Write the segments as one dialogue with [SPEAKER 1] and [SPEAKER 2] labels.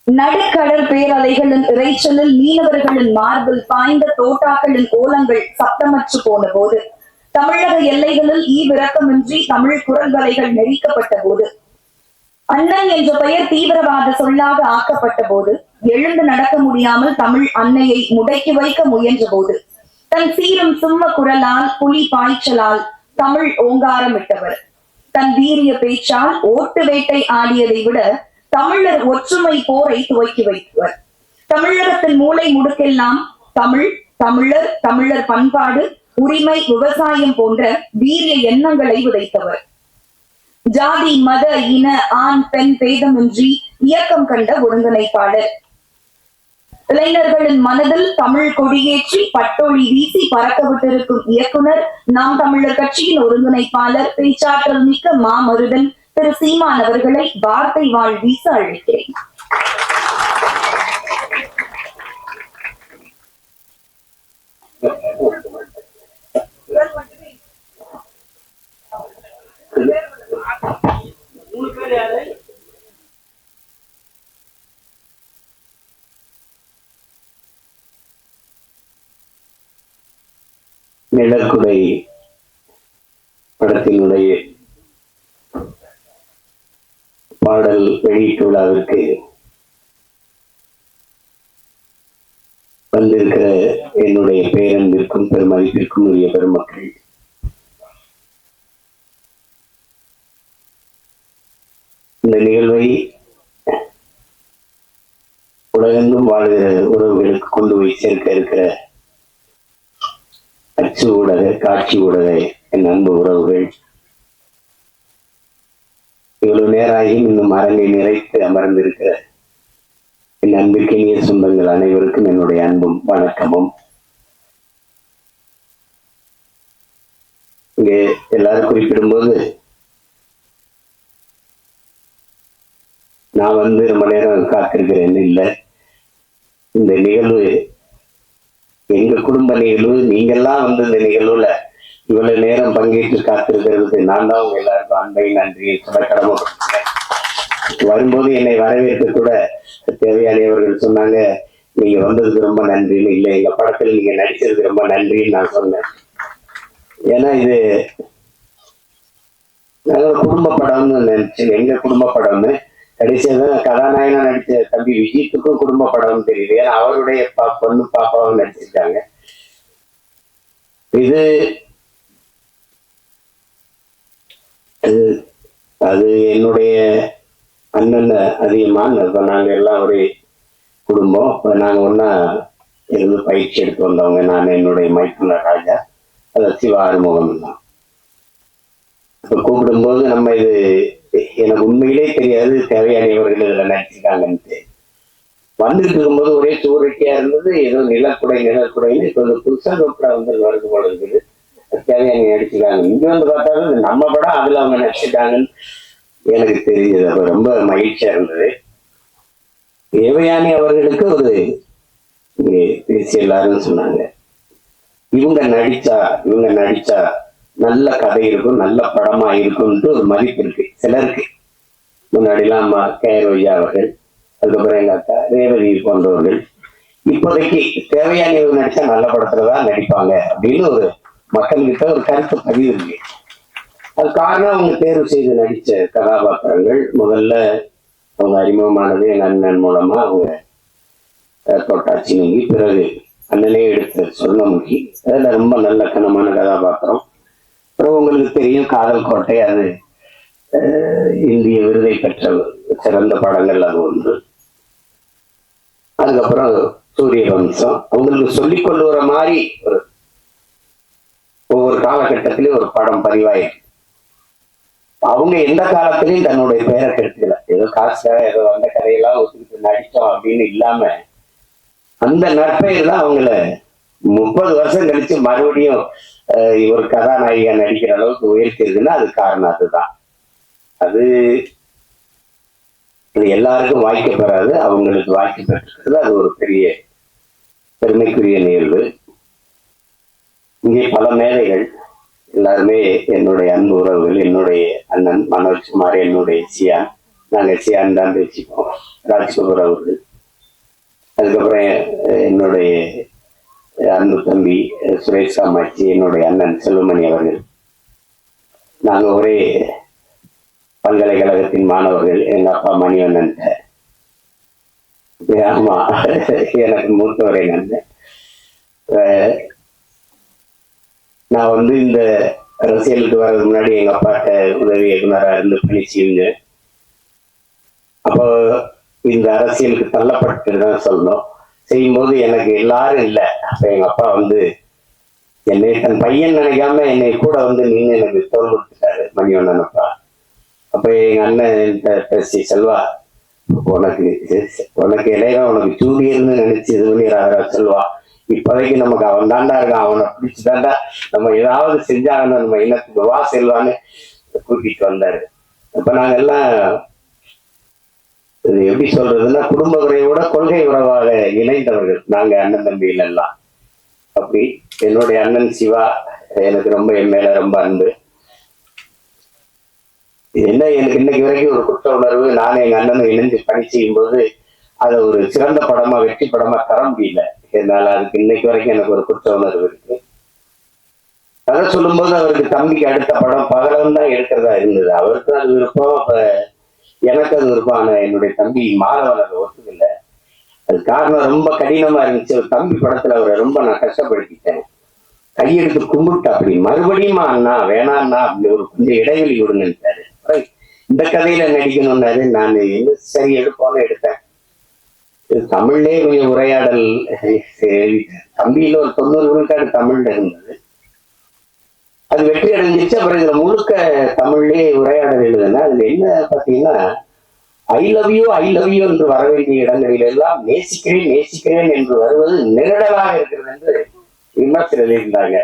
[SPEAKER 1] நடுக்கடல் பேரலைகளின் இறைச்சலில் மீனவர்களின் மார்பில் பாய்ந்த தோட்டாக்களின் ஓலங்கள் சப்தமற்று போன போது, தமிழக எல்லைகளில் ஈவிரக்கமின்றி தமிழ் குரல்வலைகள் நெறிக்கப்பட்ட போது, அண்ணன் என்ற பெயர் தீவிரவாத சொல்லாக ஆக்கப்பட்ட போது, எழுந்து நடக்க முடியாமல் தமிழ் அன்னையை முடக்கி வைக்க முயன்ற போது, தன் சீரும் சும்ம குரலால் புலி பாய்ச்சலால் தமிழ் ஓங்காரமிட்டவர். தன் வீரிய பேச்சால் ஓட்டு வேட்டை ஆடியதை விட தமிழர் ஒற்றுமை போரை துவக்கி வைத்தவர். தமிழகத்தின் மூளை முடுக்கெல்லாம் தமிழ், தமிழர், தமிழர் பண்பாடு, உரிமை, விவசாயம் போன்ற வீரிய எண்ணங்களை விதைத்தவர். ஜாதி, மத, இன, ஆண், பெண் பேதமின்றி இயக்கம் கண்ட ஒருங்கிணைப்பாளர். இளைஞர்களின் மனதில் தமிழ் கொடியேற்றி பட்டொளி வீசி பறக்க விட்டிருக்கும் இயக்குனர், நாம் தமிழர் கட்சியின் ஒருங்கிணைப்பாளர், பேச்சாற்றல் மிக்க மாமருதன் திரு சீமான் அவர்களை வார்த்தை வாழ் வீச அழைக்கிறேன்.
[SPEAKER 2] நிழற்குடை படத்தினுடைய பாடல் வெளியீட்டு விழாவிற்கு வந்திருக்கிற என்னுடைய பேரன்பிற்கும் பெருமதிப்பிற்கும் உரிய பெருமக்கள், இந்த நிகழ்வை உலகெங்கும் வாழ்கிற உறவுகளுக்கு கொண்டு போய் சேர்க்க இருக்கிற அச்சு ஊடக, காட்சி ஊடக என் அன்பு உறவுகள், இவ்வளவு நேராயும் இன்னும் அரங்கை நிறைத்து அமர்ந்திருக்கிற என் அன்பிற்கினிய சொந்தங்கள் அனைவருக்கும் என்னுடைய அன்பும் வணக்கமும். இங்கே எல்லாரும் குறிப்பிடும்போது நான் ரொம்ப நேரம் காத்திருக்கிறேன்னு இல்லை. இந்த நிகழ்வு எங்க குடும்ப நிகழ்வு. நீங்கெல்லாம் இந்த நிகழ்வுல இவ்வளவு நேரம் பங்கேற்று காத்திருக்கிறதுக்கு நான் தான் உங்க எல்லாருக்கும் அன்பை நன்றியை சொல்ல கடமைப்பட்டிருக்கேன். வரும்போது என்னை வரவேற்க கூட தேவையானவர்கள் சொன்னாங்க, நீங்க வந்ததுக்கு ரொம்ப நன்றின்னு. இல்லை, எங்க படத்தில் நீங்க நடிச்சதுக்கு ரொம்ப நன்றின்னு நான் சொன்னேன். ஏன்னா இது நாங்க குடும்ப படம்னு நினைச்சு, எங்க குடும்ப படம்னு கடைசியாக கதாநாயகனா நடிச்ச தம்பி விஜய்த்துக்கும் குடும்ப படம்னு தெரியுது. ஏன்னா அவருடைய பொண்ணு பாப்பாவும் நடிச்சிருக்காங்க. இது அது என்னுடைய அண்ணன் அதிகமான நாங்க எல்லாம் ஒரு குடும்பம். நாங்க ஒன்னா இருந்து பயிற்சி எடுத்து வந்தவங்க. நான் என்னுடைய மைத்துன ராஜா, அது சிவா ஆறுமுகம் தான். இப்ப கூப்பிடும்போது நம்ம இது எனக்கு உண்மையிலே தெரியாது தேவையானவர்கள் இதுல நடிச்சிருக்காங்கன்ட்டு. வந்துட்டு இருக்கும்போது ஒரே சூரிட்டியா இருந்தது. ஏதோ நிழற்குடைன்னு இப்ப புதுசா ரோப்டா வருது போல இருக்குது. தேவையான நடிச்சிருக்காங்க. இங்க பார்த்தாலும் நம்ம படம் அதுல அவங்க நடிச்சிருக்காங்கன்னு எனக்கு தெரிஞ்சது. அப்ப ரொம்ப மகிழ்ச்சியா இருந்தது. தேவயானி அவர்களுக்கு ஒரு பேசி எல்லாரும் சொன்னாங்க, இவங்க நடிச்சா நல்ல கதை இருக்கும், நல்ல படமா இருக்கும்ட்டு ஒரு மதிப்பு இருக்கு சிலருக்கு. முன்னாடிலாம் அம்மா ரோஜா அவர்கள், அதுக்கப்புறம் எங்க அக்கா ரேவதி போன்றவர்கள் இப்போதைக்கு தேவையானவர்கள் நடிச்சா நல்ல படத்துலதான் நடிப்பாங்க அப்படின்னு ஒரு மக்கள்கிட்ட ஒரு கருத்து பதிவு இருக்கு. அது காரணம் அவங்க தேர்வு செய்து நடிச்ச கதாபாத்திரங்கள். முதல்ல அவங்க அறிமுகமானது என் அண்ணன் மூலமா அவங்க தொட்டாச்சி நீங்கி, பிறகு அண்ணனே எடுத்த சொர்ணமுகி. அதுல ரொம்ப நல்ல கனமான கதாபாத்திரம். அப்புறம் உங்களுக்கு தெரியும் காதல் கோட்டை, அது இந்திய விருதை பெற்ற சிறந்த படங்கள் அது ஒன்று. அதுக்கப்புறம் சூரிய வம்சம். அவங்களுக்கு சொல்லிக் கொண்டு வர மாதிரி ஒவ்வொரு காலகட்டத்திலையும் ஒரு படம் பதிவாயிருக்கு. அவங்க எந்த காலத்திலையும் தன்னுடைய பெயரை கெடுத்துக்கல. ஏதோ காசுக்காக ஏதோ அந்த கதையெல்லாம் ஒத்துக்கிட்டு நடிச்சோம் அப்படின்னு இல்லாம அந்த நற்பெயர் தான் அவங்கள 30 வருஷம் கழிச்சு மறுபடியும் ஒரு கதாநாயகியா நடிக்கிற அளவுக்கு உயர்த்திருக்குன்னா அது காரணம் அதுதான். அது எல்லாருக்கும் வாய்க்க பெறாது, அவங்களுக்கு வாய்க்க பெற்றிருக்கிறது. அது ஒரு பெரிய பெருமைக்குரிய நிகழ்வு. இங்கே பல மேதைகள் எல்லாருமே என்னுடைய அன்பு உறவுகள். என்னுடைய அண்ணன் மனோஜ்குமார், என்னுடைய சியான், நாங்க சியான் தான் பேசிப்போம். ராஜ்குமார் அவர்கள், அதுக்கப்புறம் என்னுடைய அன்பு தம்பி சுரேஷ் காமாட்சி, என்னுடைய அண்ணன் செல்வமணி அவர்கள், நாங்க ஒரே பல்கலைக்கழகத்தின் மாணவர்கள். எங்க அப்பா மணிவண்ணன், ஆமா எனக்கு மூத்தவரை அண்ணன். நான் வந்து இந்த அரசியலுக்கு வர்றதுக்கு முன்னாடி எங்க அப்பாட்ட உதவி இயக்குனராக இருந்து பணி செஞ்சேன். அப்போ இந்த அரசியலுக்கு தள்ளப்பட்டுதான் சொல்லணும். செய்யும்போது எனக்கு எல்லாரும் இல்லை. அப்ப எங்க அப்பா வந்து என்னை தன் பையன் நினைக்காம என்னை கூட வந்து நின்று எனக்கு தோல் கொடுத்துட்டாரு மணிவண்ணன் அப்பா. அப்ப எங்க அண்ணன் பேசி, செல்வா உனக்கு இடையில உனக்கு ஜூனியர்னு நினைச்சு இது பண்ணிடுறாரா செல்வா, இப்போதைக்கு நமக்கு அவன் தாண்டா இருக்கான், அவனை பிடிச்சுதாண்டா நம்ம ஏதாவது செஞ்சாங்கன்னா நம்ம இனத்துக்கு வா செல்வான்னு கூட்டிட்டு வந்தாரு. அப்ப நாங்க எல்லாம் எப்படி சொல்றதுன்னா குடும்ப உறவோட கொள்கை உறவாக இணைந்தவர்கள் நாங்க அண்ணன் தம்பிகள் எல்லாம். அப்படி என்னுடைய அண்ணன் சிவா எனக்கு ரொம்ப என் மேல ரொம்ப அன்பு. என்ன எனக்கு இன்னைக்கு வரைக்கும் ஒரு குற்ற உணர்வு. நானும் எங்க அண்ணனும் இணைஞ்சு பணி செய்யும் போது அதை ஒரு சிறந்த படமா வெற்றி படமா தர முடியல என்னால. அதுக்கு இன்னைக்கு வரைக்கும் எனக்கு ஒரு குற்ற உணர்வு இருக்கு. கதை சொல்லும் போது அவருக்கு தம்பிக்கு அடுத்த படம் பகலம் தான் எடுக்கிறதா இருந்தது. அவருக்கு அது விருப்பம், அப்ப எனக்கு அது விருப்பம். ஆனா என்னுடைய தம்பி மாணவன் அதை ஒத்துக்கல. அது காரணம் ரொம்ப கடினமா இருந்துச்சு. ஒரு தம்பி படத்துல அவரை ரொம்ப நான் கஷ்டப்படுத்திட்டேன். கையெடுத்து கும்பிட்டு அப்படி மறுபடியும் அண்ணா வேணான்னா அப்படி ஒரு கொஞ்சம் இடைவெளி விடுங்கன்ட்டாரு. இந்த கதையில நடிக்கணும்னாரு. நான் என்ன சரி எடுப்போன்னு எடுத்தேன். தமிழ்லேயே கொஞ்சம் உரையாடல் தம்பியில ஒரு 90 விழுக்காடு தமிழ்ல இருந்தது. அது வெற்றி அடைஞ்சிருச்சு. அப்புறம் இதுல முழுக்க தமிழ்லேயே உரையாடல் எழுதுனா அதுல என்ன பாத்தீங்கன்னா, ஐ லவ் யூ என்று வர வேண்டிய இடங்களில் எல்லாம் நேசிக்கிறேன் நேசிக்கிறேன் என்று வருவது நெருடலாக இருக்கிறது என்று விமர்சனம் இருந்தாங்க.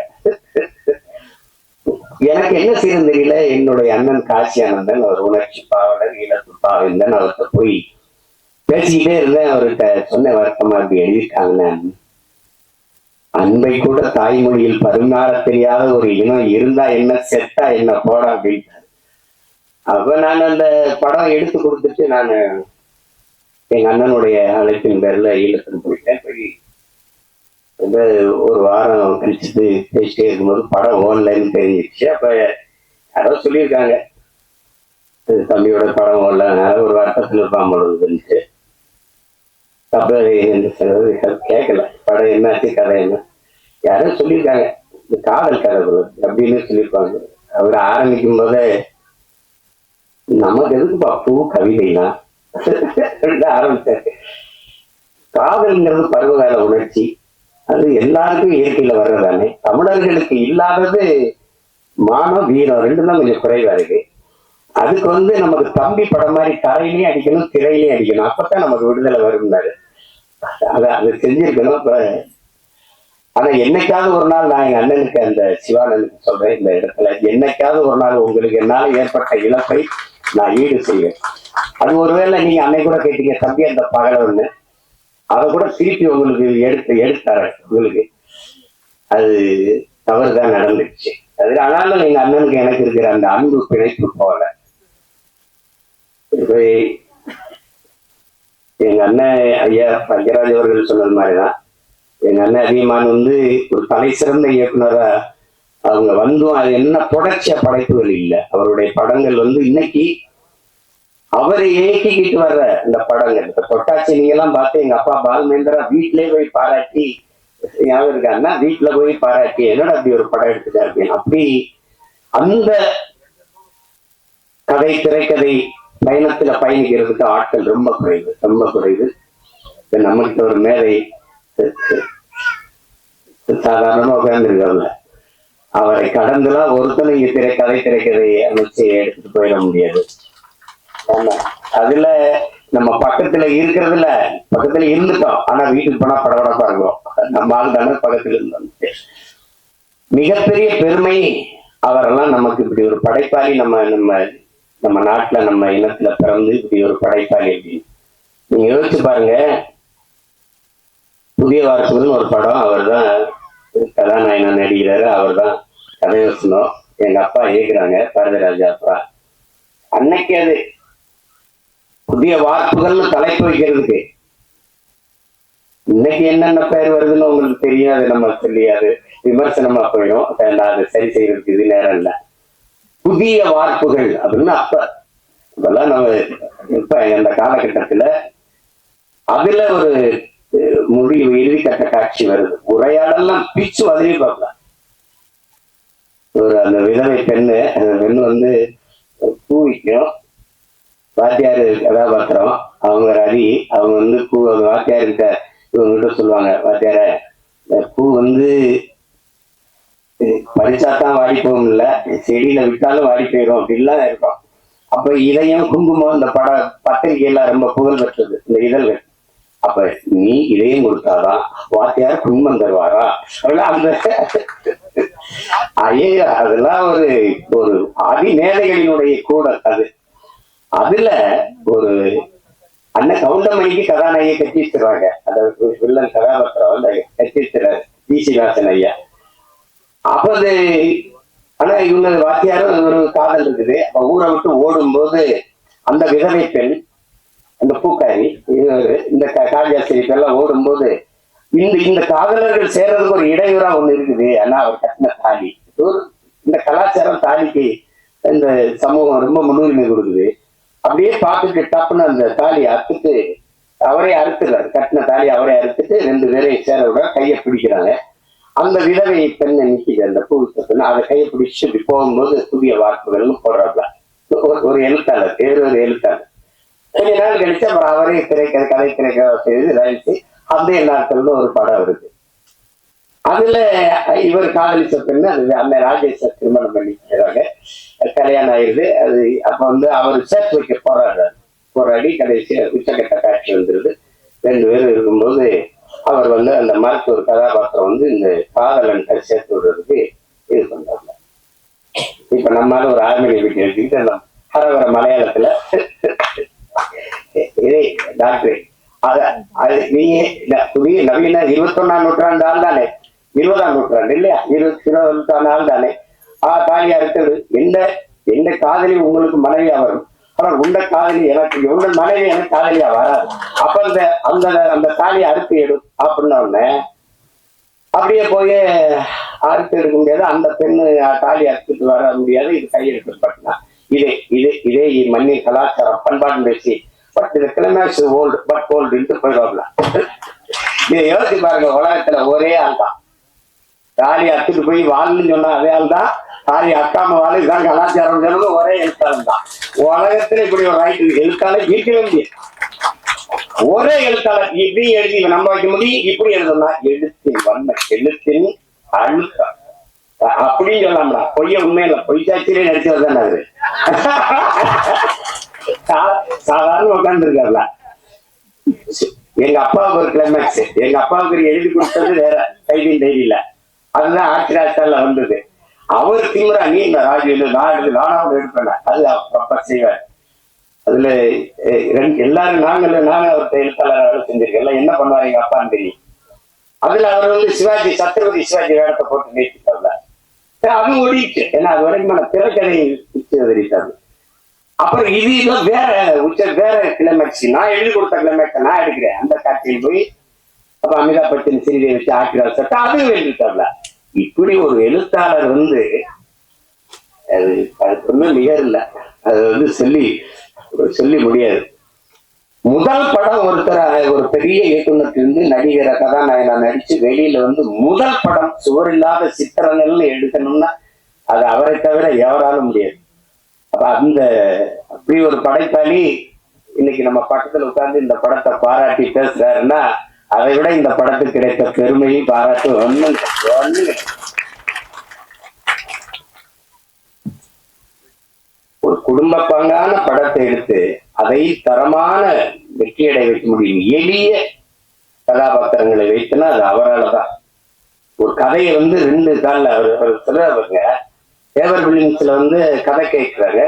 [SPEAKER 2] எனக்கு என்ன செய்யணும் தெரியல. என்னுடைய அண்ணன் காசி ஆனந்தன், அவர் உணர்ச்சி பாவலர், ஈழத்து பாவேந்தன், அவர்கிட்ட போய் பேசிக்கிட்டே இருந்தேன். அவர்கிட்ட சொன்ன வருத்தமா அப்படி எழுதியிருக்காங்க, அன்பை கூட தாய்மொழியில் பரிமாற தெரியாத ஒரு இனம் இருந்தா என்ன, செத்தா என்ன போட அப்படின்ட்டாரு. அப்ப நான் அந்த படம் எடுத்து கொடுத்துட்டு நான் எங்க அண்ணனுடைய அழைப்பின் பேர்ல ஈழத்துக்கு போயிட்டேன். போய் ஒரு வாரம் கழிச்சுட்டு பேசிட்டே இருக்கும்போது படம் ஓடலன்னு தெரிஞ்சிச்சு. அப்ப யாரோ சொல்லியிருக்காங்க தம்பியோட படம் ஓடல, ஒரு வருத்தத்தில் இருப்பான் பொழுதுன்ட்டு. அப்ப கேட்கல படம் என்னாச்சு கதை என்ன, யாரும் சொல்லியிருக்காங்க இந்த காதல் கதை அப்படின்னு சொல்லியிருப்பாங்க. அவர் ஆரம்பிக்கும் போதே நமக்கு எதுக்குப்பா பூ கவிதைலாம் ஆரம்பிச்சாரு. காதல்ங்கிறது பருவகால உணர்ச்சி, அது எல்லாருக்கும் இயற்கையில வர்றதானே. தமிழர்களுக்கு இல்லாதது மானம் வீரம் ரெண்டும் தான் கொஞ்சம் குறைவா இருக்கு. அதுக்கு வந்து நமக்கு தம்பி படம் மாதிரி தரையிலையும் அடிக்கணும் திரையிலையும் அடிக்கணும், அப்பதான் நமக்கு விடுதலை வரும்னாரு. அதை செஞ்சிருக்கணும். இப்ப ஆனா என்னைக்காவது ஒரு நாள் நான் எங்க அண்ணனுக்கு அந்த சிவானனுக்கு சொல்றேன், இந்த இடத்துல என்னைக்காவது ஒரு நாள் உங்களுக்கு என்னால ஏற்பட்ட இழப்பை நான் ஈடு செய்வேன். அது ஒருவேளை நீங்க அன்னை கூட கேட்டீங்க தம்பி அந்த பகலன்னு, அதை கூட திருப்பி உங்களுக்கு எடுத்தார உங்களுக்கு அது தவறுதான் நடந்துச்சு. அது ஆனாலும் எங்க அண்ணனுக்கு எனக்கு இருக்கிற அந்த அன்பு பிழைப்பு போல. எங்க அண்ணன் ஐயா பஞ்சராஜ் அவர்கள் சொன்னது மாதிரிதான் எங்க அண்ணன் அதிகமான வந்து ஒரு தலை சிறந்த இயக்குனரா அவங்க வந்தும் அது என்ன தொடர்ச்சியா படைப்புகள் இல்லை. அவருடைய படங்கள் வந்து இன்னைக்கு அவரை இயக்கிக்கிட்டு வர்ற இந்த படங்கள். இப்ப தொட்டாச்சி நீங்க எல்லாம் பார்த்து எங்க அப்பா பால்மேந்திரா வீட்டிலே போய் பாராட்டி, ஞாபகம் இருக்காருன்னா வீட்டுல போய் பாராட்டி என்னோட அப்படி ஒரு படம் எடுத்துட்டா அப்படின்னு. அப்படி அந்த கதை திரைக்கதை பயணத்துல பயணிக்கிறதுக்கு ஆட்கள் ரொம்ப குறைவு, ரொம்ப குறைவு. நம்மகிட்ட ஒரு மேதை சாதாரணமா உட்கார்ந்துருக்கல, அவரை கடந்துலாம் ஒருத்தனை இங்க கதை திரைக்கதையை அமைச்சு எடுத்துட்டு போயிட முடியாது. அதுல நம்ம பக்கத்துல இருக்கிறதுல பக்கத்துல இருந்துட்டோம், ஆனா வீட்டுக்கு போனா படபடப்பா இருக்கும். நம்ம ஆள் தானே பக்கத்துல இருந்தோம். மிகப்பெரிய பெருமை அவரெல்லாம் நமக்கு இப்படி ஒரு படைப்பாளி நம்ம நம்ம நம்ம நாட்டுல நம்ம இனத்துல பிறந்து இப்படி ஒரு படைப்பாளி அப்படின்னு நீங்க யோசிச்சு பாருங்க. புதிய வாரத்துக்குன்னு ஒரு படம், அவர் தான் கதாநாயகன் நடிக்கிறாரு, அவர் தான் கதைவசனம். எங்க அப்பா இயக்குறாங்க, பாரதிராஜா அப்பா. அன்னைக்கு அது புதிய வார்ப்புகள்னு தலைப்பு வைக்கிறதுக்கு இன்னைக்கு என்னென்ன பெயர் வருதுன்னு உங்களுக்கு தெரியும். அது நம்ம தெரியாது, விமர்சனமா போயிடும். அதை சரி செய்யறதுக்கு இது நேரம் இல்லை. புதிய வார்ப்புகள் அப்படின்னு அப்ப இதெல்லாம் நம்ம இப்ப அந்த காலகட்டத்துல அதுல ஒரு முடிவு இறுதி கட்ட காட்சி வருது. உரையாடெல்லாம் பிச்சு அதுலயே பார்க்கலாம். ஒரு அந்த விதவை பெண்ணு, அந்த பெண்ணு வந்து பூ விற்கும். வாத்தியாரு கதாபாத்திரம், அவங்க ரவி, அவங்க வந்து பூ வாத்தியார்கிட்ட இவங்ககிட்ட சொல்லுவாங்க, வாத்தியார பூ வந்து பறிச்சாத்தான் வாடி போகும், இல்ல செடியில விட்டாலும் வாடி போயிடும் அப்படின்லாம் இருக்கும். அப்ப இதையும் குங்குமம் இந்த பத்திரிகையெல்லாம் ரொம்ப புகழ் பெற்றது இந்த இதழ்கள். அப்ப நீ இதையும் கொடுத்தாதான் வாத்தியார் குங்குமம் தருவாரா? அந்த ஐயா அதெல்லாம் ஒரு ஒரு அதிமேதைகளினுடைய கூட அது. அதுல ஒரு அண்ணன் கவுண்டமணிக்கு கதாநாயகி கட்டி வச்சிருவாங்க. அந்த வில்லன் கதாபாத்திரம் அந்த கட்டி வச்சிருக்காரு ஈசிவாசன் ஐயா. அப்ப அது ஆனா இவங்க வாத்தியாரும் ஒரு காதல் இருக்குது. அப்ப ஊரை விட்டு ஓடும் போது அந்த விதவை பெண், அந்த பூக்காரி, இந்த காளியாசிரியர் எல்லாம் ஓடும்போது இந்த காதலர்கள் சேர்றதுக்கு ஒரு இடையூறா ஒண்ணு இருக்குது. ஆனா அவர் கட்டின தாலி, இந்த கலாச்சாரம் தாலிக்கு இந்த சமூகம் ரொம்ப முன்னுரிமை கொடுக்குது. அப்படியே பார்த்துட்டு டப்புன்னு அந்த தாலி அறுத்துட்டு அவரே அறுத்துறாரு. கட்டின தாலி அவரே அறுத்துட்டு ரெண்டு பேரையும் சேர விட கையை பிடிக்கிறாங்க. அந்த விதவை பெண்ணை நிற்கிது, அந்த பூவித்த பெண்ணு. அதை கையை பிடிச்சு இப்படி போகும்போது புதிய வார்ப்புகள்னு போடுறாப்ல ஒரு எழுத்தாளர், ஒரு எழுத்தாளர். கொஞ்ச நாள் கழிச்சு அப்புறம் அவரே கதை திரைக்கதை செய்து ரயிச்சு அந்த நாட்கள்னு ஒரு படம் வருது. அதுல இவர் காதலிச்ச பெண்ணு அது அந்த ராஜேஷ திருமணம் பண்ணிக்கிறாங்க. கல்யாணம் ஆயிடுது. அது அப்ப வந்து அவர் சேர்த்து வைக்க போராடி கடைசி உச்சகட்ட காட்சி வந்துருது. ரெண்டு பேரும் இருக்கும்போது அவர் வந்து அந்த மருத்துவர் கதாபாத்திரம் வந்து இந்த காதலன் சேர்த்து விடுறதுக்கு இது பண்றாங்க. இப்ப நம்மளால ஒரு ஆர்மி வீட்டு எடுத்துக்கிட்டு ஹரவர மலையாளத்துல இதே டாக்டர் அது நீங்க புதிய நவீன 21ஆம் நூற்றாண்டு ஆள் தானே, 20ஆம் நூற்றாண்டு இல்லையா, 21ஆம் ஆள் தானே. தாலியா இருக்கிறது எந்த காதலி உங்களுக்கு மனைவியா வரும், ஆனால் உண்ட காதலி எனக்கு, உங்கள் மனைவி எனக்கு காதலியா வராது. அப்ப அந்த அந்த தாலியை அறுத்து எடும் அப்படின்ன அப்படியே போய் அறுத்து எடுக்க முடியாது. அந்த பெண்ணு தாலி அறுத்துட்டு வர முடியாது. இது கையெழுத்து இதே மண்ணின் கலாச்சாரம் பண்பாடு பேசி பட் இந்த கிளைமேக்ஸ் ஓல்டு பட் ஓல்டுன்ட்டு போயிடுவாங்க. இதை யோசிச்சு பாருங்க, உலகத்துல ஒரே ஆள் தான் தாலி அறுத்துட்டு போய் வாழ்ன்னு சொன்னா அதே ஆள் தான் தாலி அக்காம வாழ். இதுதான் கலாச்சாரம் சொன்னது ஒரே எழுத்தாளர் தான். உலகத்துல இப்படி ஒரு ரைட்டு எழுத்தாளர் இருக்கவே முடியாது. ஒரே எழுத்தாளர் இப்படி எழுதி நம்ம வைக்க முடியும். இப்படி எழுதணும்னா எழுத்தின் வன்மை, எழுத்தின் அழுத்தம் அப்படின்னு சொல்லலாம்டா. பொய்ய உண்மை இல்லை, பொய் சாட்சியிலே நடிச்சது தானே அது. சாதாரண உட்கார்ந்து இருக்காருல. எங்க அப்பாவுக்கு ஒரு கிளைமேக்ஸ், எங்க அப்பாவுக்கு எழுதி கொடுத்தது வேற கைதின் டைரியில, அதுதான் ஆட்சிராஜால வந்தது. அவர் திமுறா நீ இந்த ராஜு நானாவது எடுப்பேன், அது அப்பா செய்வார். அதுல எல்லாரும் நானும் அவர்கிட்ட எழுத்தாளர் வேலை செஞ்சிருக்கேன். எல்லாம் என்ன பண்ணுவாரு எங்க அப்பான்னு தெரியும். அதுல அவர் வந்து சிவாஜி, சத்ரபதி சிவாஜி வேடத்தை போட்டு நேசித்தார்ல, அது ஓடிட்டு. ஏன்னா அது வரைக்கும் திரைக்கதை தெரிவித்தாரு. அப்புறம் இது வேற கிளைமேக்ஸ், நான் எழுதி கொடுத்த கிளைமேக்ஸ் நான் எடுக்கிறேன். அந்த காட்சியில் போய் அப்ப அமிதாப் பச்சன் சிறிதை வச்சு ஆக்கிறார் சட்டை அதுவும் எழுதிட்டார்ல. இப்படி ஒரு எழுத்தாளர் வந்து அது ஒன்றும் நிகர் இல்லை. அது வந்து சொல்லி முடியாது. முதல் படம் ஒரு பெரிய இயக்குனத்திலிருந்து நடிகரை கதாநாயகனா நடிச்சு வெளியில வந்து முதல் படம் சுவர் இல்லாத சித்திரங்கள்னு எடுக்கணும்னா அது அவரை தவிர எவராலும் முடியாது. அப்ப அப்படி ஒரு படைப்பாளி இன்னைக்கு நம்ம பக்கத்துல உட்கார்ந்து இந்த படத்தை பாராட்டி பேசுறாருன்னா அதை விட இந்த படத்துக்கு கிடைத்த பெருமையும் பாராட்டு ஒண்ணு. ஒரு குடும்ப பங்கான படத்தை எடுத்து அதை தரமான வெற்றியடை வைக்க முடியும். எளிய கதாபாத்திரங்களை வைத்துனா அது அவரால் தான். ஒரு கதையை வந்து 2 காலில் அவர் சொல்றாங்க. பேவர் பில்லிங்ஸ்ல வந்து கதை கேட்கிறாங்க.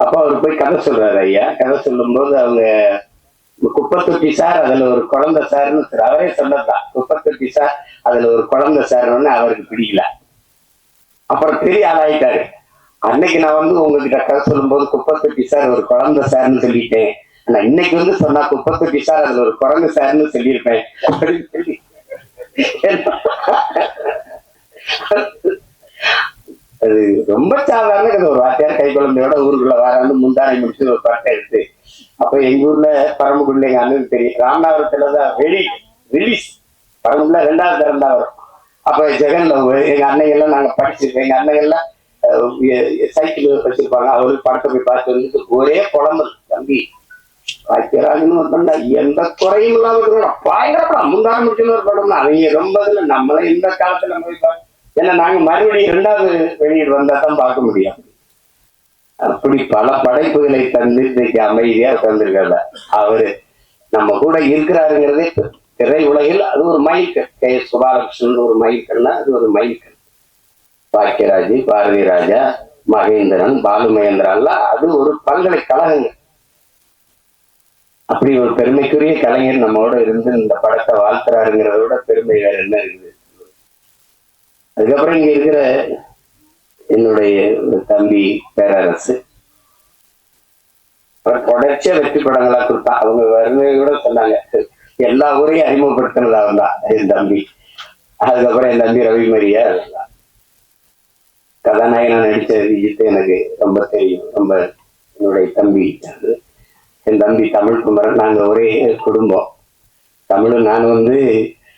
[SPEAKER 2] அப்ப அவர் போய் கதை சொல்றாரு. ஐயா கதை சொல்லும் போது அவங்க குப்பத்தொட்டி சார் அதுல ஒரு குழந்தை சார்னு அவரே சொன்னதுதான். குப்பத்தொட்டி சார் அதுல ஒரு குழந்தை சார்னு அவருக்கு பிடிக்கல. அப்புறம் பெரிய ஆளாயிட்டாரு. அன்னைக்கு நான் வந்து உங்ககிட்ட கதை சொல்லும் போது குப்பத்தொட்டி சார் ஒரு குழந்தை சார்னு சொல்லிட்டேன், நான் இன்னைக்கு வந்து சொன்னா குப்பத்தொட்டி சார் அதுல ஒரு குரங்கு சார்னு சொல்லியிருப்பேன் அப்படின்னு சொல்லி அது ரொம்ப சாதாரண ஒரு வாத்தியார் கை குழந்தையோட ஊருக்குள்ள வரான்னு முந்தானை முடிச்சு ஒரு பாட்டை எடுத்து அப்ப எங்க ஊர்ல பரமக்குடியில எங்க அண்ணனுக்கு தெரியும் ராமநாதபுரத்துலதான் ரிலீஸ் பரமக்குடியில 2வது தரம் தான் வரும். அப்ப ஜெகன்ல எங்க அன்னைகள்லாம் நாங்க படிச்சிருக்கோம். எங்க அன்னைகள்லாம் சைக்கிள் வச்சிருப்பாங்க. அவருக்கு படத்தை போய் பார்த்து வந்துட்டு ஒரே குழம்பு தம்பி வாய்க்கிறாங்கன்னு எந்த குறையும் இல்லாம இருக்கணும் பாயப்படம் முந்தான முடிச்சுன்னு ஒரு படம்னா அவங்க ரொம்ப இதுல நம்மளே இந்த காலத்துல போய் ஏன்னா நாங்க மறுபடியும் 2வது வெளியீடு வந்தா தான் பார்க்க முடியும். அப்படி பல படைப்புகளை தந்து இன்னைக்கு அமைதியா உட்கார்ந்துருக்காங்க. அவரு நம்ம கூட இருக்கிறாருங்கிறதே திரை உலகில் அது ஒரு மைல்கல். K.S. சுபாலகிருஷ்ணன் ஒரு மைல்கல்னா அது ஒரு மைல்கல். பாக்கியராஜ், பாரதி ராஜா, மகேந்திரன், பாலு மகேந்திரன்லாம் அது ஒரு பல்கலைக்கழகங்க. அப்படி ஒரு பெருமைக்குரிய கலைஞர் நம்மோட இருந்து இந்த படத்தை வாழ்த்துறாருங்கிறத விட பெருமை வேற என்ன இருக்குது. அதுக்கப்புறம் இங்க இருக்கிற என்னுடைய தம்பி பேரரசு தொடர்ச்சியா வெற்றி படங்களா கொடுத்தா. அவங்க வறுமையை கூட சொன்னாங்க எல்லா ஊரையும் அறிமுகப்படுத்தினது அவன் தான் என் தம்பி. அதுக்கப்புறம் என் தம்பி ரவி மரியா கதாநாயகனா நடிச்ச விஜித்து எனக்கு ரொம்ப தெரியும். ரொம்ப என்னுடைய தம்பி என் தம்பி தமிழ் குமரன். நாங்க ஒரே குடும்பம். தமிழ் நான் வந்து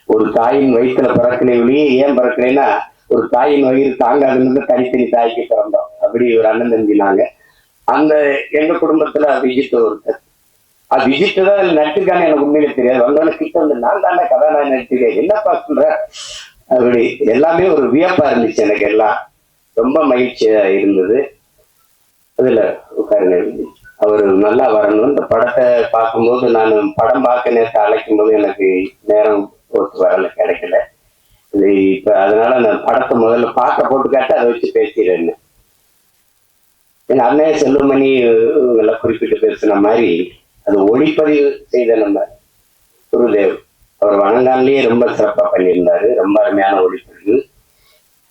[SPEAKER 2] ஒரு தாயின் வயிற்றுல பிறக்கலை வெளியே ஏன் பிறக்கலைன்னா ஒரு தாயின் வயிறு தாங்காதுன்னு தனித்தனி தாய்க்கு பிறந்தோம். அப்படி ஒரு அண்ணன் தம்பி நாங்க. அந்த எங்க குடும்பத்துல விஜித் ஒருத்தர். அது விஜித் தான் நடிச்சிருக்கான்னு எனக்கு உண்மையிலே தெரியாது. வந்தவன கிட்ட வந்து நான் தானே கதாநாயகன் நடிச்சிருக்கேன் என்னப்பா சொல்ற அப்படி எல்லாமே ஒரு வியப்பா இருந்துச்சு எனக்கு. எல்லாம் ரொம்ப மகிழ்ச்சியா இருந்தது. அதுல உட்காருங்க அவர் நல்லா வரணும். இந்த படத்தை பார்க்கும்போது நான் படம் பார்க்க நேரத்தை அழைக்கும் போது எனக்கு நேரம் ஒத்து வரல, கிடைக்கல. இது இப்ப அதனால நான் படத்தை முதல்ல பார்க்க போட்டு காட்ட அதை வச்சு பேசிடுறேன். எங்க அண்ணன் செல்வமணி எல்லாம் குறிப்பிட்டு பேசுன மாதிரி அது ஒளிப்பதிவு செய்த நம்ம குருதேவ் அவர் வணங்கான்லயே ரொம்ப சிறப்பா பண்ணியிருந்தாரு. ரொம்ப அருமையான ஒளிப்பதிவு.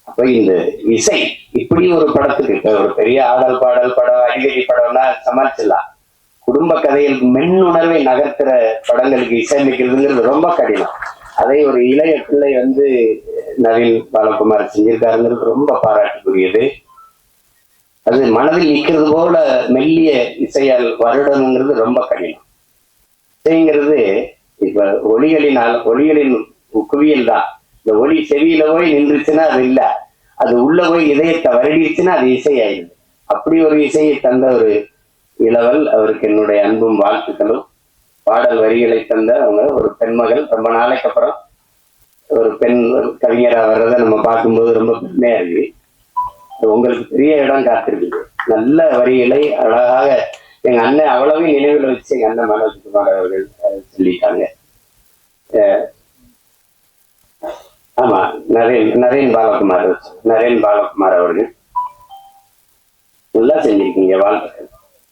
[SPEAKER 2] அப்ப இந்த இசை இப்படி ஒரு படத்துக்கு இப்ப ஒரு பெரிய ஆடல் பாடல் படம் அடிக்கடி படம்னா சமாளிச்சிடலாம். குடும்ப கதையில் மென்னுணர்வை நகர்த்துற படங்களுக்கு இசையமைக்கிறதுங்கிறது ரொம்ப கடினம். அதை ஒரு இளைய பிள்ளை வந்து நவீன் பாலகுமார் செஞ்சிருக்காருங்கிறது ரொம்ப பாராட்டுக்குரியது. அது மனதில் நிற்கிறது போல மெல்லிய இசையால் வருடணுங்கிறது ரொம்ப கடினம். இசைங்கிறது இப்ப ஒளிகளின் குவியல் தான். இந்த ஒளி செவியில போய் நின்றுச்சுன்னா அது இல்லை, அது உள்ள போய் இதயத்தை வருடிச்சுன்னா அது இசை ஆயிடுது. அப்படி ஒரு இசையை தந்த ஒரு இளவல், அவருக்கு என்னுடைய அன்பும் வாழ்த்துக்களும். பாடல் வரிகளை தந்த அவங்க ஒரு பெண்மகள். ரொம்ப நாளைக்கு அப்புறம் ஒரு பெண் கவிஞராக வர்றதை நம்ம பார்க்கும்போது ரொம்ப பெருமையா இருக்கு. உங்களுக்கு பெரிய இடம் காத்திருக்குது. நல்ல வரிகளை அழகாக எங்க அண்ணன் அவ்வளவு நினைவில் வச்சு எங்க அண்ணன் மனோஜ்குமார் அவர்கள் சொல்லிட்டாங்க. ஆமா, நரேன் பாலகுமார் அவர்கள் நல்லா செஞ்சிருக்கீங்க. வாழ்த்துக்கள்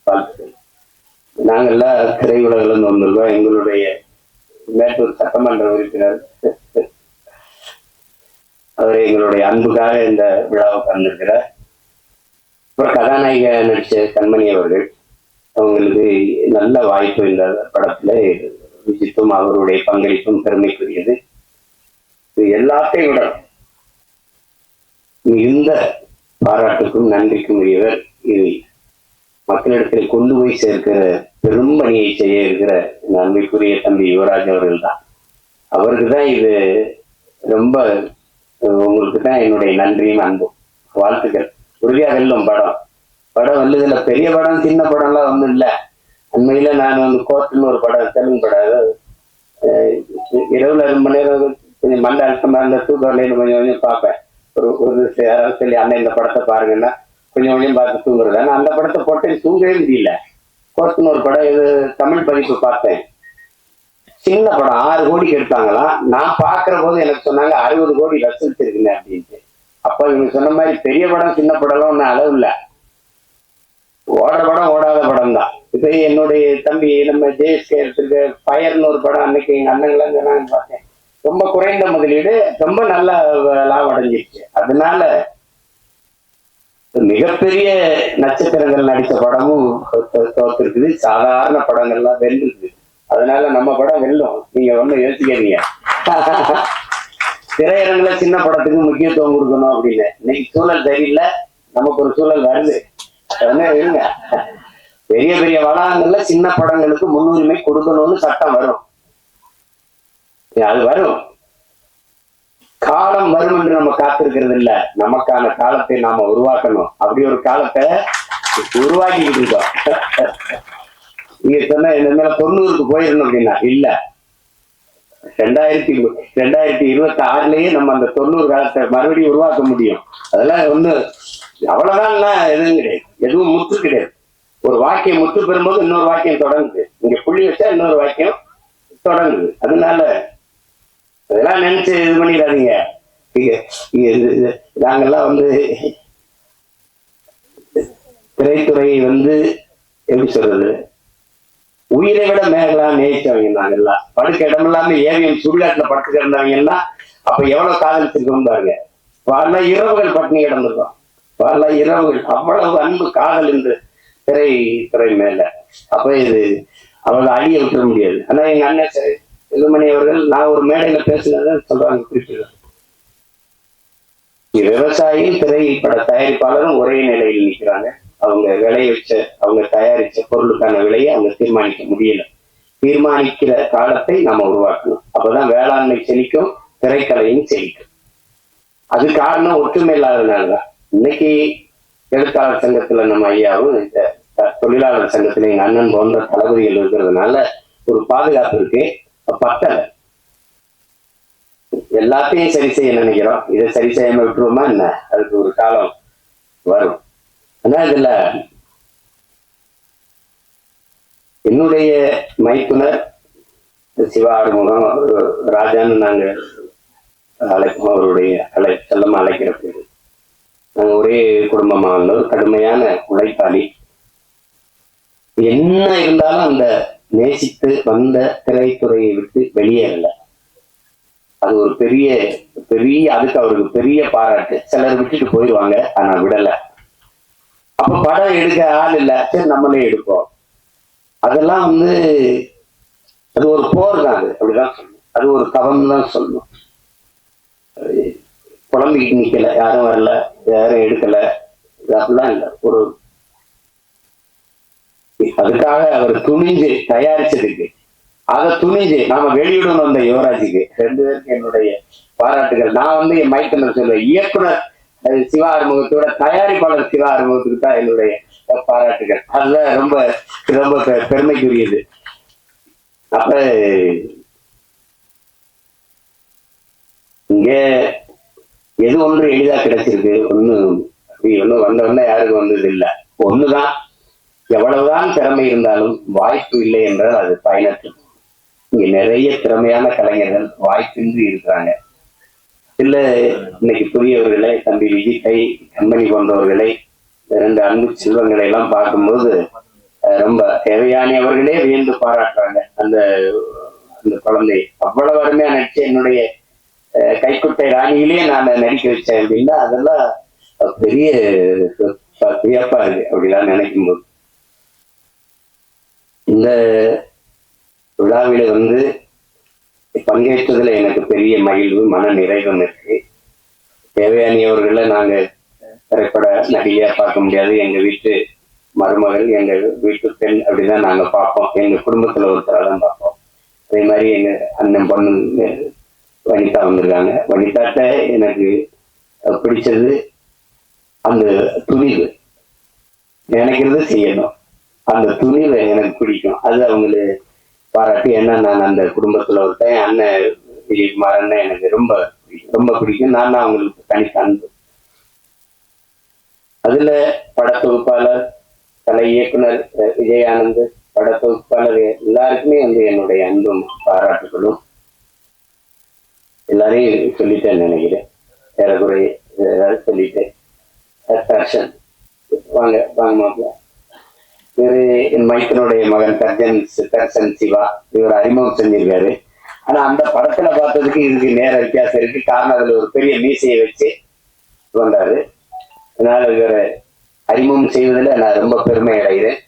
[SPEAKER 2] வாழ்த்துக்கள். நாங்கெல்லாம் திரையுலகில் இருந்து வந்திருக்கோம். எங்களுடைய மேட்டூர் சட்டமன்ற உறுப்பினர் அவர் எங்களுடைய அன்புக்காக இந்த விழாவுக்கு வந்திருக்கிறார். அப்புறம் கதாநாயக நடிச்ச கண்மணி அவர்கள், அவங்களுக்கு நல்ல வாய்ப்பு இந்த படத்துல. விஜித்தும் அவருடைய பங்களிப்பும் பெருமைக்குரியது. எல்லாத்தையும் விட மிகுந்த பாராட்டுக்கும் நன்றிக்கும் உரியவர். இது மக்களிடத்தில் கொண்டு போய் சேர்க்கிற பெரும் பணியை செய்ய இருக்கிற நன்மைக்குரிய தம்பி யுவராஜ் அவர்கள் தான். அவருக்கு தான் இது ரொம்ப, உங்களுக்கு தான் என்னுடைய நன்றியும் அன்பும் வாழ்த்துக்கள். உறுதியாக வெல்லும் படம் வந்ததுல பெரிய படம் சின்ன படம்லாம் ஒன்றும் இல்லை. உண்மையில நான் வந்து கோர்ட்டுன்னு ஒரு படம், தெலுங்கு படம், இரவுல 2 மணி நேரம் கொஞ்சம் மண்டை அழுத்தமா இருந்த தூக்கம் கொஞ்சம் பார்ப்பேன். ஒரு யாராவது சொல்லி அண்ணன் இந்த படத்தை பாருங்கன்னா கொஞ்சம் பார்த்து தூங்குறது. ஆனா அந்த படத்தை போட்டு தூங்கவே முடியல. கோர்ட்டுன்னு ஒரு படம், இது தமிழ் பதிப்பு பார்த்தேன். சின்ன படம் 6 கோடிக்கு எடுத்தாங்களாம். நான் பாக்குற போது எனக்கு சொன்னாங்க 60 கோடி வசூலிச்சிருக்குங்க அப்படின்ட்டு. அப்ப இவங்க சொன்ன மாதிரி பெரிய படம் சின்ன படம்லாம் ஒன்றும் அளவு இல்லை. ஓடுற படம் ஓடாத படம் தான். இப்ப என்னுடைய தம்பி நம்ம ஜேஎஸ்கே எடுத்துருக்கு ஃபயர்னு ஒரு படம், அன்னைக்கு எங்க அண்ணங்களாம் சொன்னாங்கன்னு பார்த்தேன். ரொம்ப குறைந்த முதலீடு, ரொம்ப நல்ல லாபம் அடைஞ்சிருச்சு. அதனால மிகப்பெரிய நட்சத்திரங்கள் நடித்த படமும் தோத்துருக்குது, சாதாரண படங்கள்லாம் வெல்லுது. அதனால நம்ம படம் வெல்லும், நீங்க ஒன்னும் யோசிக்கிறீங்க. திரையரங்குல சின்ன படத்துக்கு முக்கியத்துவம் கொடுக்கணும் அப்படின்னு. இன்னைக்கு சூழல் சரியில்லை, நமக்கு ஒரு சூழல் வருது. இருங்க, பெரிய பெரிய வளாகங்கள்ல சின்ன படங்களுக்கு முன்னுரிமை கொடுக்கணும்னு சட்டம் வரும். அது வரும், காலம் வரும் என்று நம்ம காத்திருக்கிறது இல்ல, நமக்கான காலத்தை நாம உருவாக்கணும். அப்படி ஒரு காலத்தை உருவாக்கிட்டு இருக்கோம். நீங்க சொன்ன இந்த மேல 90க்கு போயிடணும் அப்படின்னா இல்ல, 2026லயே நம்ம அந்த 90 காலத்தை மறுபடியும் உருவாக்க முடியும். அதெல்லாம் ஒண்ணு அவ்வளவுதான், எதுவும் கிடையாது, எதுவும் முற்று கிடையாது. ஒரு வாக்கியம் முற்று பெறும்போது இன்னொரு வாக்கியம் தொடங்குது, இங்க புள்ளி வச்சா இன்னொரு வாக்கியம் தொடங்குது. அதனால அதெல்லாம் நினைச்சு இது பண்ணிடாதீங்க. நாங்கெல்லாம் திரைத்துறையை எப்படி சொல்றது, உயிரை விட மேகலாம் நேசிச்சவங்க. நாங்கெல்லாம் படுக்க இடம் இல்லாம ஏவிஎம் சுடுகாட்டுல படுத்து கிடந்தவங்கன்னா அப்ப எவ்வளவு காதலிச்சிருக்கோம் பாருங்க. பல இரவுகள் பட்டினி கிடந்திருக்கோம், பல இரவுகள். அவ்வளவு அன்பு காதல் இந்த திரைத்துறை மேல. அப்ப இது அவளை அழிய விட்டுற முடியாது. ஆனா எங்க அண்ணன் செல்லுமணி அவர்கள், நான் ஒரு மேடையில பேசுனத சொல்றாங்க, குறிப்பிடுறாங்க, விவசாயி திரைப்பட தயாரிப்பாளரும் ஒரே நிலையில் நிற்கிறாங்க. அவங்க அவங்க தயாரிச்ச பொருளுக்கான விலையை அவங்க தீர்மானிக்க முடியல. தீர்மானிக்கிற காலத்தை நாம உருவாக்கணும். அப்பதான் வேளாண்மை செழிக்கும், திரைக்கலையும் செழிக்கும். அது காரணம் ஒற்றுமை இல்லாததுனாலதான். இன்னைக்கு எழுத்தாளர் சங்கத்துல நம்ம ஐயாவும், இந்த தொழிலாளர் சங்கத்துல எங்க அண்ணன் போன்ற தளபதிகள் இருக்கிறதுனால ஒரு பாதுகாப்பு இருக்கு. பத்தல, எல்லாத்தையும் சரி செய்ய நினைக்கிறோம், இதை சரி செய்யாம விட்டுருவோமா என்ன? அதுக்கு ஒரு காலம் வரும். ஆனா இதுல என்னுடைய மைத்துனர் சிவா ஆறுமுகம் ராஜான்னு நாங்க அழைப்போம், அவருடைய செல்லமா அழைக்கிற பேரு. நாங்க ஒரே குடும்பமா வந்தோம், கடுமையான உழைப்பாளி. என்ன இருந்தாலும் அந்த நேசித்து வந்த திரைத்துறையை விட்டு வெளியேறல. அது ஒரு பெரிய அதுக்கு அவருக்கு பெரிய பாராட்டு. சிலர் விட்டுட்டு போயிடுவாங்க, ஆனா விடல. அப்ப படம் எடுக்க ஆள் இல்ல, சரி நம்மளே எடுப்போம். அதெல்லாம் அது ஒரு போர் தான், அது அப்படிதான் சொல்லணும், அது ஒரு தவம் தான் சொல்லணும். குழம்பிக்கிட்டு நிக்கல, யாரும் வரல, யாரும் எடுக்கல, அப்படிலாம் இல்லை. அதுக்காக அவர் துணிஞ்சு தயாரிச்சதுக்கு, அதை துணிஞ்சு நாம வெளியிடணும். அந்த யுவராஜுக்கு 2 பேருக்கு என்னுடைய பாராட்டுகள். நான் என் மைத்தனர் சொல்லுவேன், இயக்குனர் சிவா ஆறுமுகத்தோட தயாரிப்பாளர் சிவா ஆறுமுகத்துக்கு தான் என்னுடைய பாராட்டுகள். அதுதான் ரொம்ப ரொம்ப பெருமைக்குரியது. அப்ப இங்க எது ஒன்று எளிதா கிடைச்சிருக்கு, ஒண்ணும் வந்தவொடனே யாருக்கும் வந்தது இல்லை. ஒண்ணுதான், எவ்வளவுதான் திறமை இருந்தாலும் வாய்ப்பு இல்லை என்றால் அது பயனற்றது. இங்க நிறைய திறமையான கலைஞர்கள் வாய்ப்பின்றி இருக்கிறாங்க. இல்ல இன்னைக்கு புதியவர்களை, தம்பி விஜித்தை, கம்பெனி போன்றவர்களை, 2 அன்பு செல்வங்களை எல்லாம் பார்க்கும்போது ரொம்ப தேவையானவர்களே வியந்து பாராட்டுறாங்க. அந்த குழந்தை அவ்வளவு அருமையா நடிச்சு என்னுடைய கைக்குட்டை ராணியிலேயே நான் நடிக்க வச்சேன் அப்படின்னா அதெல்லாம் பெரிய வியப்பா இருக்கு அப்படிலாம் நினைக்கும் போது. இந்த விழாவில பங்கேற்றதுல எனக்கு பெரிய மகிழ்வு, மன நிறைவும் இருக்கு. தேவையானியவர்களை நாங்க திரைப்பட நடிகையா பார்க்க முடியாது, எங்க வீட்டு மருமகள், எங்க வீட்டு பெண் அப்படிதான் நாங்க பார்ப்போம். எங்க குடும்பத்துல ஒருத்தரை தான் பார்ப்போம். அதே மாதிரி எங்க அண்ணன் பொண்ணு வனிதா வந்திருக்காங்க. வனிதாட்ட எனக்கு பிடிச்சது அந்த துணிவு, நினைக்கிறது செய்யணும், அந்த துணிவை எனக்கு பிடிக்கும். அது அவங்களை பாராட்டி, ஏன்னா நான் அந்த குடும்பத்துல ஒருத்தன், அண்ணன் விஜயகுமார் அண்ணன் எனக்கு ரொம்ப ரொம்ப பிடிக்கும். நான் அவங்களுக்கு தனித்த அன்பு. அதுல படத்தொகுப்பாளர், கலை இயக்குனர் விஜயானந்த், படத்தொகுப்பாளர் எல்லாருக்குமே என்னுடைய அன்பும் பாராட்டுகளும். எல்லாரையும் சொல்லிட்டேன்னு நினைக்கிறேன், ஏறக்குறைய ஏதாவது சொல்லிட்டேன். வாங்க வாங்க மாப்பிள்ள. இவரு என் மைத்தனுடைய மகன் தர்சன் சிவா. இவர் அறிமுகம் செஞ்சிருக்காரு. ஆனா அந்த படத்துல பார்த்ததுக்கு இதுக்கு நேர வித்தியாசம் இருக்கு. காரணம் அதுல ஒரு பெரிய மீசையை வச்சு வந்தாரு. அதனால இவரை அறிமுகம் செய்வதில் நான் ரொம்ப பெருமை அடைகிறேன்.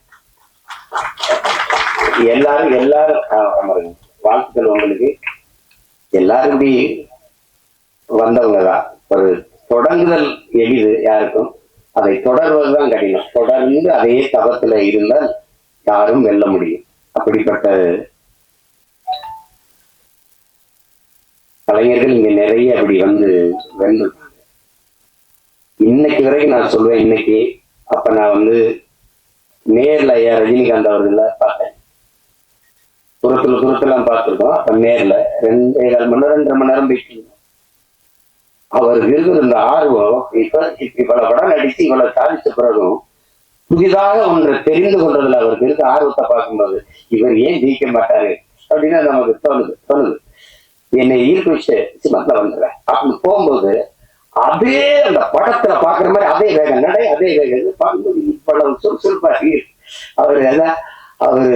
[SPEAKER 2] எல்லாரும் வாழ்த்துக்கள் உங்களுக்கு. எல்லாரும் இப்படி வந்தவங்க தான். ஒரு தொடங்குதல் எளிது யாருக்கும், அதை தொடர்வதுதான் கடினம். தொடர்ந்து அதே தவத்துல இருந்தால் யாரும் வெல்ல முடியும். அப்படிப்பட்ட கலைஞர்கள் இங்க நிறைய அப்படி வந்து வென்று இன்னைக்கு வரைக்கும் நான் சொல்வேன். இன்னைக்கு அப்ப நான் வந்து நேர்ல ஐயா ரஜினிகாந்த் அவர்கள பார்த்தேன். குரத்தெல்லாம் பார்த்துருக்கோம். அப்ப நேர்ல 2.5 மணி நேரம் 2.5 மணி நேரம் போயிட்டு அவருக்கு இருக்கிற இந்த ஆர்வம் இவ்வளவு படம் நடிச்சு இவ்வளவு சாதிச்ச பிறகும் புதிதாக ஒன்றை தெரிந்து கொண்டதுல அவருக்கு இருக்க ஆர்வத்தை பார்க்கும்போது இவர் ஏன் ஜெயிக்க மாட்டாரு அப்படின்னு நமக்கு தோணுது. என்னை ஈர்ப்பு வச்சு சிமத்துல வந்துடுறேன் அப்படின்னு போகும்போது அதே அந்த படத்துல பாக்குற மாதிரி அதே வேகம் நடை, அதே வேகம் பார்க்கும்போது இவ்வளவு சுறுசுறுப்பா அவரு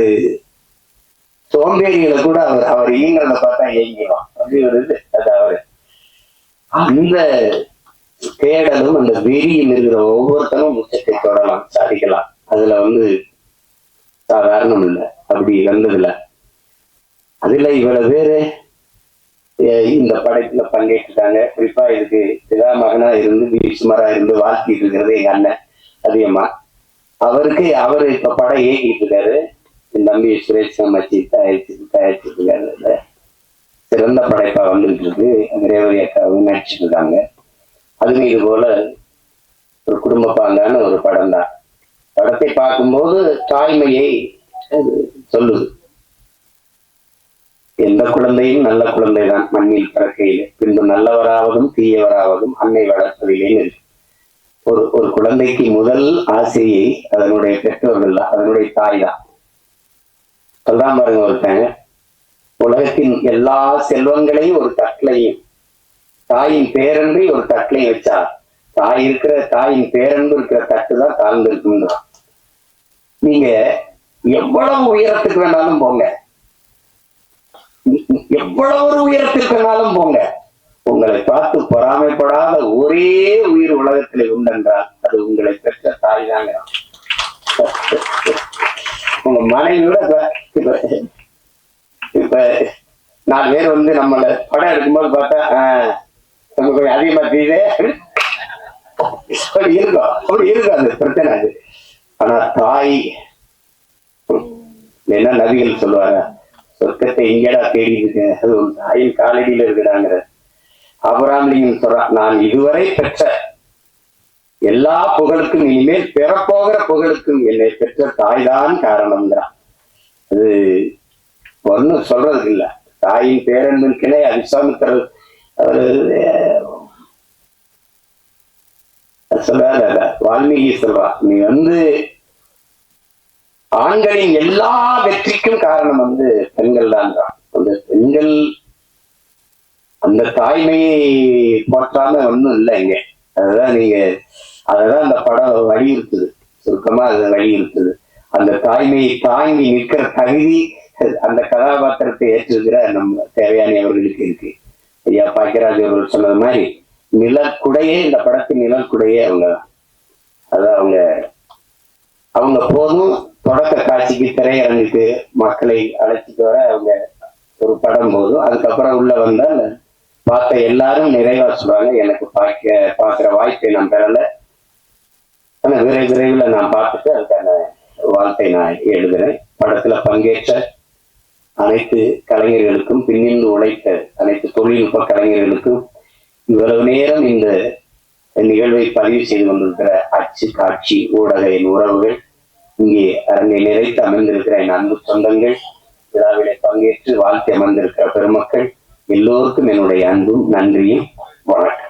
[SPEAKER 2] சோம்பேறிகளை கூட அவர் ஈங்கிறத பார்த்தா ஏங்கிடுவான். அப்படி ஒரு இது அது அவரு அந்த தேடலும் அந்த வெறியில் இருக்கிற ஒவ்வொருத்தரும் உச்சத்தை தொடலாம், சாதிக்கலாம். அதுல வந்து சாதாரணம் இல்லை. அப்படி வந்ததில்ல. அதுல இவ்வளவு பேரு இந்த படைப்புல பங்கேற்றுட்டாங்க. குறிப்பா இதுக்கு பிதாமகனா இருந்து பீஷ்மரா இருந்து வாழ்த்திட்டு இருக்கிறது எங்க அண்ணன் அதிகமா. அவரு இப்ப படம் இயக்கிட்டு இருக்காரு. என் தம்பி சுரேஷ் மச்சி தயாரிச்சுட்டு இருக்காரு. சிறந்த படைப்பா வந்துட்டு இருக்கு. ரேவதி அக்காவும் நடிச்சுட்டு இருக்காங்க. அதுவும் இது போல ஒரு குடும்ப பாங்கான ஒரு படம் தான். படத்தை பார்க்கும்போது தாய்மையை சொல்லுது. எந்த குழந்தையும் நல்ல குழந்தைதான் மண்ணில் பிறக்கையிலே, பின்பு நல்லவராவதும் தீயவராவதும் அன்னை வளர்ப்பதிலே இருக்கு. ஒரு குழந்தைக்கு முதல் ஆசையை அதனுடைய பெற்றோர்கள் தான், அதனுடைய தாய் தான். சொல்றான் பாருங்க ஒருத்தங்க, உலகத்தின் எல்லா செல்வங்களையும் ஒரு தட்டிலையும் தாயின் பேரன்பை ஒரு தட்டிலையும் வச்சா தாயின் பேரன்பு இருக்கிற தட்டு தான் தாழ்ந்து இருக்குன்றான். நீங்க எவ்வளவு உயரத்துக்கு வேணாலும் போங்க, எவ்வளவு ஒரு உயரத்திற்கு வேணாலும் போங்க, உங்களை பார்த்து பொறாமைப்படாத ஒரே உயிர் உலகத்தில் உண்டென்றால் அது உங்களை பெற்ற தாய் தாங்க. உங்க மனைவியோட இப்ப 4 பேர் வந்து நம்மள படம் எடுக்கும்போது பார்த்தா நமக்கு கொஞ்சம் அதிகமா தெரியுதே அப்படி இருக்கும் அது பிரச்சனை. அது ஆனா தாய் என்ன நபிகள் சொல்லுவாங்க, சொர்க்கத்தை எங்கேடா தேடி இருக்கேன், அது ஒரு தாயின் காலடியில இருக்குடாங்கிற. ஆபிரகாம் சொல்றான், நான் இதுவரை பெற்ற எல்லா புகழுக்கும் இனிமேல் பெறப்போகிற புகழுக்கும் என்னை பெற்ற தாய்தான் காரணம்ங்கிறான். அது ஒன்னும் சொல்றதுக்கு இல்ல. தாயின் பேரன்பிற்கினே விஸ்வாமித்திரர் சொல்றாரு, வால்மீகி சொல்றா, நீ வந்து ஆண்களின் எல்லா வெற்றிக்கும் காரணம் வந்து பெண்கள் தான். அந்த பெண்கள் அந்த தாய்மையை போற்றாம ஒன்றும் இல்லை இங்க. அததான் அந்த படம் வலியுறுத்துது. சுருக்கமா அது வலியுறுத்துது. அந்த தாய்மையை தாங்கி நிற்கிற தகுதி அந்த கதாபாத்திரத்தை ஏற்றிருக்கிற நம்ம தேவயானி அவர்களுக்கு இருக்கு. ஐயா பாக்கியராஜ் அவர்கள் சொன்னது மாதிரி நிழற்குடையே, இந்த படத்தின் நிழற்குடையே அவங்க தான். அதான் அவங்க போதும் தொடக்க காட்சிக்கு திரையரங்குக்கு மக்களை அழைச்சிட்டு வர அவங்க ஒரு படம் போதும். அதுக்கப்புறம் உள்ள வந்தால் பார்த்த எல்லாரும் நிறைவா சொல்றாங்க, எனக்கு பார்க்கிற வாய்ப்பை நான் பெறல, ஆனா விரைவில் நான் பார்த்துட்டு அதுக்கான வாழ்த்தை நான் எழுதுறேன். படத்துல பங்கேற்ற அனைத்து கலைஞர்களுக்கும், பின்னின்று உழைத்த அனைத்து தொழில்நுட்ப கலைஞர்களுக்கும், இவ்வளவு நேரம் இந்த நிகழ்வை பதிவு செய்து கொண்டிருக்கிற அச்சு, காட்சி, ஊடக என் உறவுகள், இங்கே அரங்கை நிறைத்து அமர்ந்திருக்கிற என் அன்பு சொந்தங்கள், விழாவிலே பங்கேற்று வாழ்த்து அமர்ந்திருக்கிற பெருமக்கள் எல்லோருக்கும் என்னுடைய அன்பும் நன்றியும் வணக்கம்.